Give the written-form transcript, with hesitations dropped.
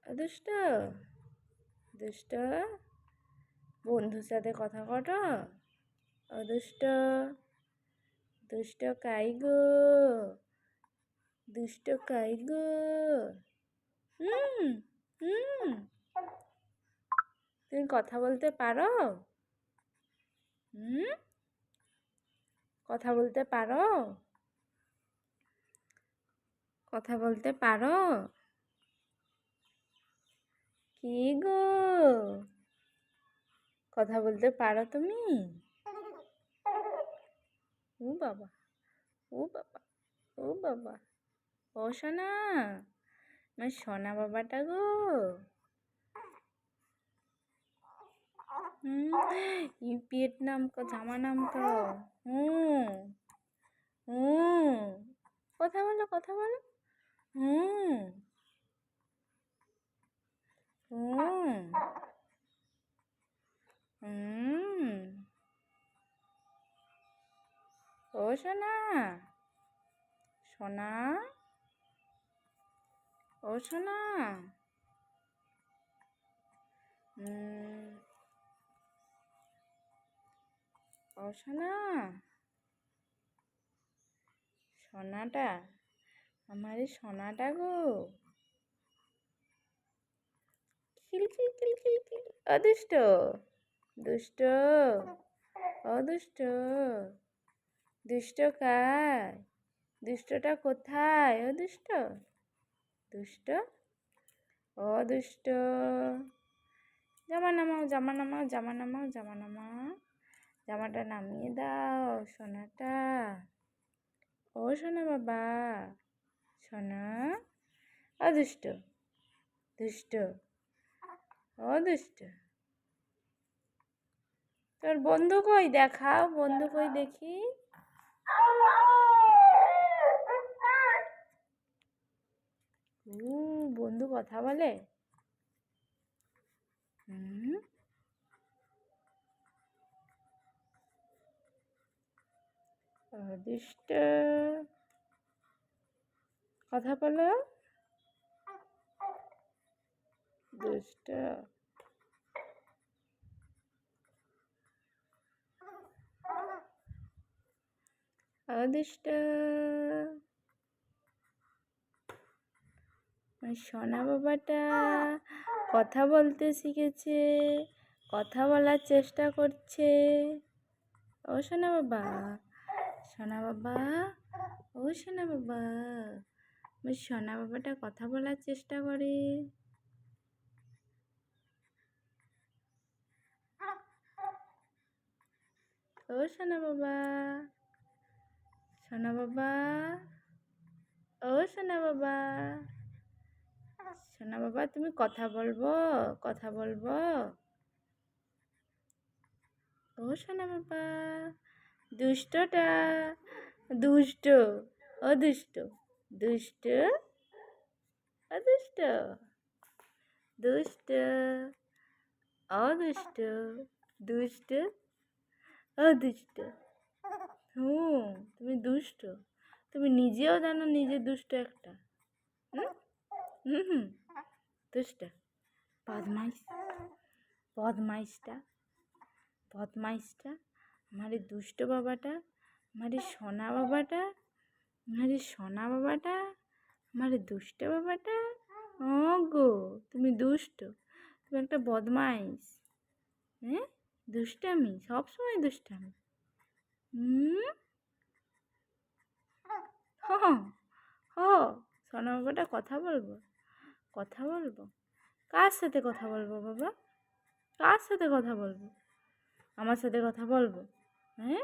দুষ্ট দুষ্ট বন্ধুর সাথে কথা কটো দুষ্ট দুষ্ট কাই গো দুষ্ট কাই গো হুম হুম তুমি কথা বলতে পারো? হুম, কথা বলতে পারো? কথা বলতে পারো? কি গো, কথা বলতে পারো তুমি? ও বাবা, ও বাবা, ও বাবা, ও সোনা, আমার সোনা বাবাটা গো। पेट नाम का জামা নাম করো। হুম হুম কথা বলো কথা বলো। হুম হুম হুম ও সোনা সোনা ও সোনা ও সোনা সোনাটা আমার এই সোনাটা গো। খিলখিল খিলখিল খিল অদুষ্ট দুষ্ট অদুষ্ট দুষ্ট কায় দুষ্টটা কোথায় অদুষ্ট দুষ্ট অদুষ্ট জামা নামাও জামা নামাও জামা নামাও জামা নামাও জামাটা নামিয়ে দাও সোনাটা। ও সোনা বাবা সোনা অদুষ্ট দুষ্ট অদুষ্ট তোর বন্ধু কই দেখাও বন্ধু কই দেখি। বন্ধু কথা বলে? হুম দুষ্ট কথা বলো দুষ্ট দুষ্ট সোনা বাবাটা কথা বলতে শিখেছে, কথা বলার চেষ্টা করছে। ও সোনা বাবা সোনা বাবা ও সোনা বাবা আমার সোনা বাবাটা কথা বলার চেষ্টা করে। ও সোনা বাবা সোনা বাবা ও সোনা বাবা সোনা বাবা তুমি কথা বলবো কথা বলবো। ও সোনা বাবা দুষ্টটা দুষ্ট অদুষ্ট দুষ্ট অদুষ্ট দুষ্ট অদুষ্ট দুষ্ট অদুষ্ট। তুমি দুষ্ট, তুমি নিজেও জানো নিজে দুষ্ট একটা। হুম হুম হুম দুষ্ট বদমাইশ বদমাইশটা বদমাইশটা আমার এই দুষ্ট বাবাটা আমার এই সোনা বাবাটা আমার এই সোনা বাবাটা আমার এই দুষ্ট বাবাটা। ও গো তুমি দুষ্ট, তুমি একটা বদমাইশ। হ্যাঁ দুষ্টামি সবসময় দুষ্টামি। হুম হ হ সোনা বাবাটা কথা বলবো কথা বলবো। কার সাথে কথা বলবো বাবা কার সাথে কথা বলবো? আমার সাথে কথা বলবো? হ্যাঁ